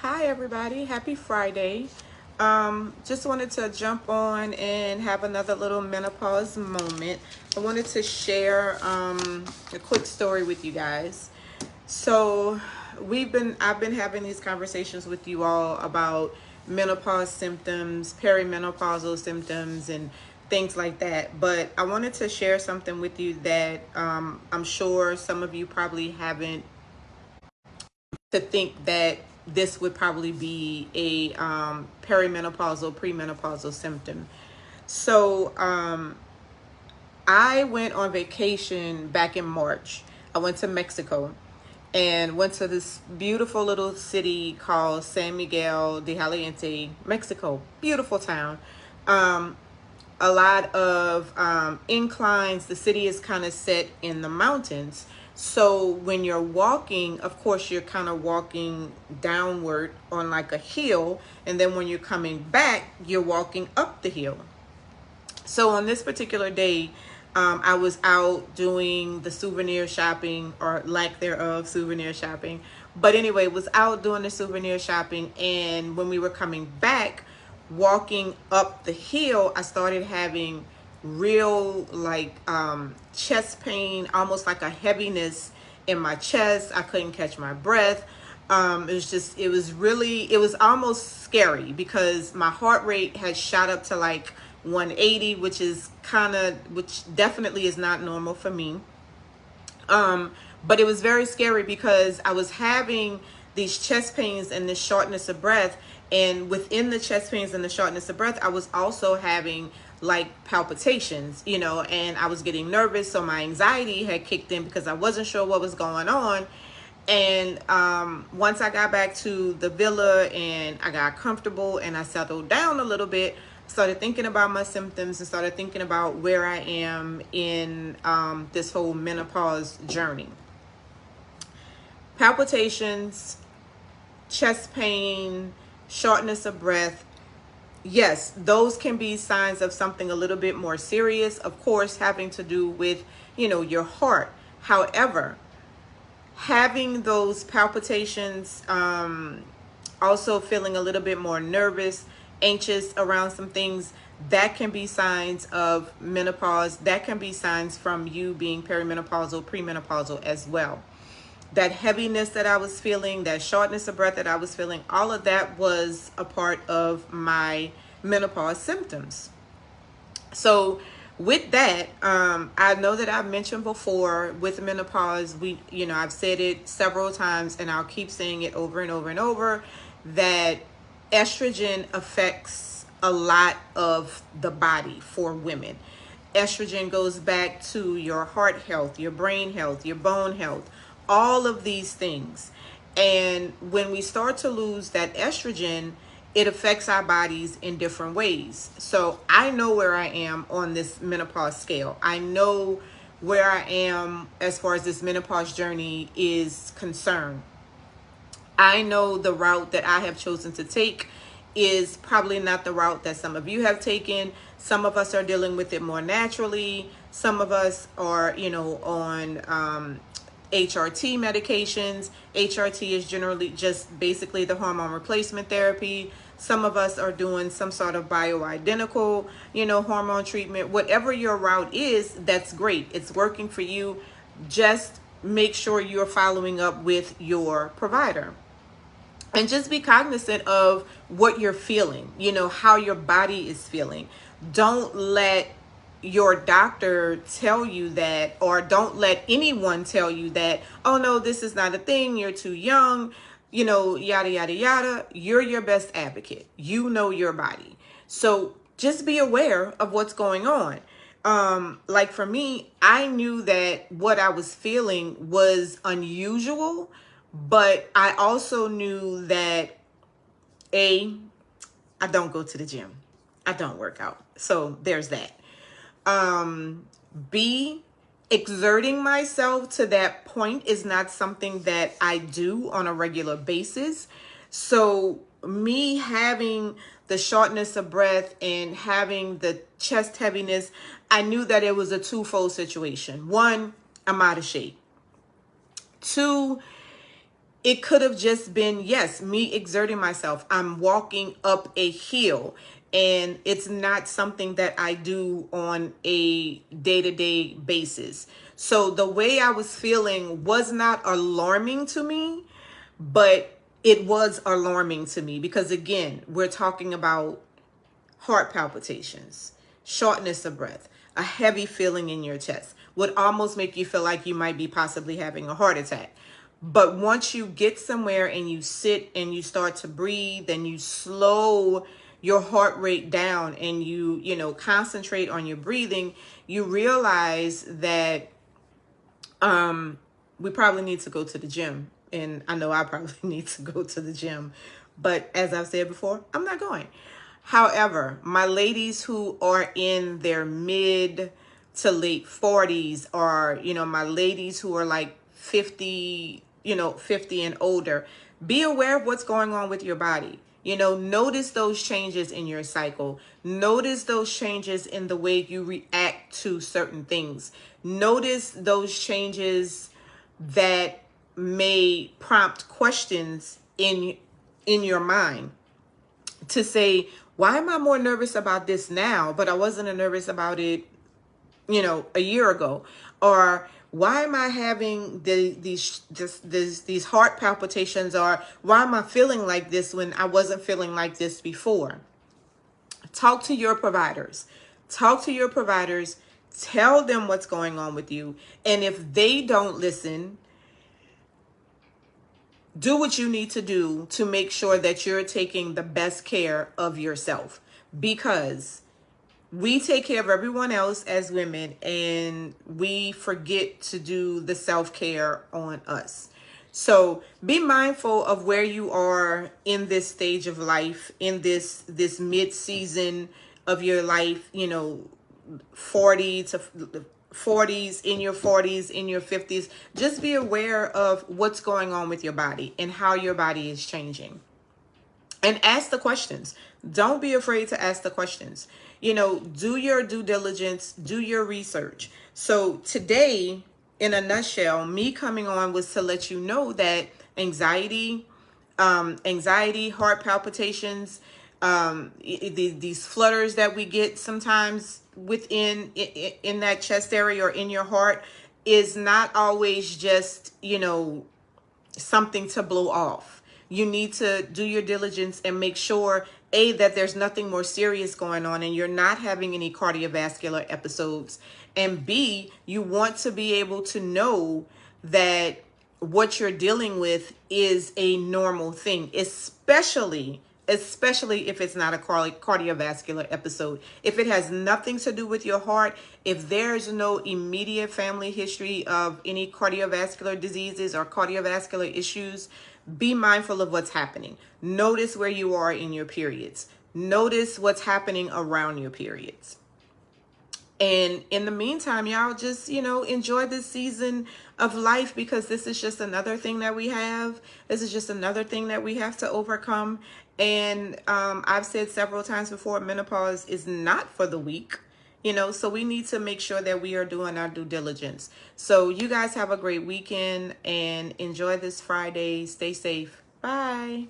Hi, everybody. Happy Friday. Just wanted to jump on and have another little menopause moment. I wanted to share a quick story with you guys. So, I've been having these conversations with you all about menopause symptoms, perimenopausal symptoms, and things like that. But I wanted to share something with you that I'm sure some of you probably haven't to think that this would probably be a perimenopausal, premenopausal symptom. So I went on vacation back in March. I went to Mexico and went to this beautiful little city called San Miguel de Allende, Mexico. Beautiful town. Um, a lot of inclines. The city is kind of set in the mountains. So when you're walking, of course, you're kind of walking downward on like a hill. And then when you're coming back, you're walking up the hill. So on this particular day, I was out doing the souvenir shopping or lack thereof souvenir shopping. But anyway, was out doing the souvenir shopping. And when we were coming back, walking up the hill, I started having real like chest pain, almost like a heaviness in my chest. I couldn't catch my breath. It was almost scary because my heart rate had shot up to like 180, which definitely is not normal for me. But it was very scary because I was having these chest pains and this shortness of breath. And within the chest pains and the shortness of breath, I was also having like palpitations, and I was getting nervous. So my anxiety had kicked in because I wasn't sure what was going on. And once I got back to the villa and I got comfortable and I settled down a little bit, started thinking about my symptoms and started thinking about where I am in this whole menopause journey. Palpitations, chest pain, shortness of breath. Yes, those can be signs of something a little bit more serious, of course, having to do with, your heart. However, having those palpitations, also feeling a little bit more nervous, anxious around some things, that can be signs of menopause. That can be signs from you being perimenopausal, premenopausal as well. That heaviness that I was feeling, that shortness of breath that I was feeling, all of that was a part of my menopause symptoms. So with that, I know that I've mentioned before with menopause, I've said it several times and I'll keep saying it over and over and over, that estrogen affects a lot of the body for women. Estrogen goes back to your heart health, your brain health, your bone health, all of these things. And when we start to lose that estrogen, it affects our bodies in different ways. So I know where I am on this menopause scale. I know where I am as far as this menopause journey is concerned. I know the route that I have chosen to take is probably not the route that some of you have taken. Some of us are dealing with it more naturally. Some of us are, on HRT medications. HRT is generally just basically the hormone replacement therapy. Some of us are doing some sort of bioidentical, hormone treatment. Whatever your route is, that's great. It's working for you. Just make sure you're following up with your provider. And just be cognizant of what you're feeling, how your body is feeling. Don't let your doctor tell you that, or don't let anyone tell you that, oh no, this is not a thing, you're too young, yada, yada, yada. You're your best advocate. You know your body. So just be aware of what's going on. Like for me, I knew that what I was feeling was unusual, but I also knew that I don't go to the gym. I don't work out. So there's that. B, exerting myself to that point is not something that I do on a regular basis. So me having the shortness of breath and having the chest heaviness, I knew that it was a twofold situation. One, I'm out of shape. Two, It could have just been, yes, me exerting myself. I'm walking up a hill, and it's not something that I do on a day-to-day basis. So the way I was feeling was not alarming to me, but it was alarming to me because, again, we're talking about heart palpitations, shortness of breath, a heavy feeling in your chest would almost make you feel like you might be possibly having a heart attack. But once you get somewhere and you sit and you start to breathe and you slow your heart rate down and you concentrate on your breathing, you realize that we probably need to go to the gym. And I know I probably need to go to the gym. But as I've said before, I'm not going. However, my ladies who are in their mid to late 40s, or, my ladies who are like 50, 50 and older, be aware of what's going on with your body. Notice those changes in your cycle. Notice those changes in the way you react to certain things. Notice those changes that may prompt questions in your mind to say, why am I more nervous about this now, but I wasn't nervous about it, a year ago? Or why am I having these heart palpitations? Or why am I feeling like this when I wasn't feeling like this before? Talk to your providers. Talk to your providers. Tell them what's going on with you. And if they don't listen, do what you need to do to make sure that you're taking the best care of yourself, because we take care of everyone else as women and we forget to do the self-care on us. So be mindful of where you are in this stage of life, in this mid-season of your life, 40 to 40s, in your 40s, in your 50s. Just be aware of what's going on with your body and how your body is changing. And ask the questions. Don't be afraid to ask the questions. Do your due diligence, do your research. So today, in a nutshell, me coming on was to let you know that anxiety, heart palpitations, these flutters that we get sometimes within in that chest area or in your heart is not always just, something to blow off. You need to do your diligence and make sure, A, that there's nothing more serious going on and you're not having any cardiovascular episodes. And B, you want to be able to know that what you're dealing with is a normal thing, especially if it's not a cardiovascular episode. If it has nothing to do with your heart, if there's no immediate family history of any cardiovascular diseases or cardiovascular issues, be mindful of what's happening. Notice where you are in your periods. Notice what's happening around your periods. And in the meantime, y'all just, enjoy this season of life, because this is just another thing that we have. This is just another thing that we have to overcome. And I've said several times before, menopause is not for the weak, so we need to make sure that we are doing our due diligence. So you guys have a great weekend and enjoy this Friday. Stay safe. Bye.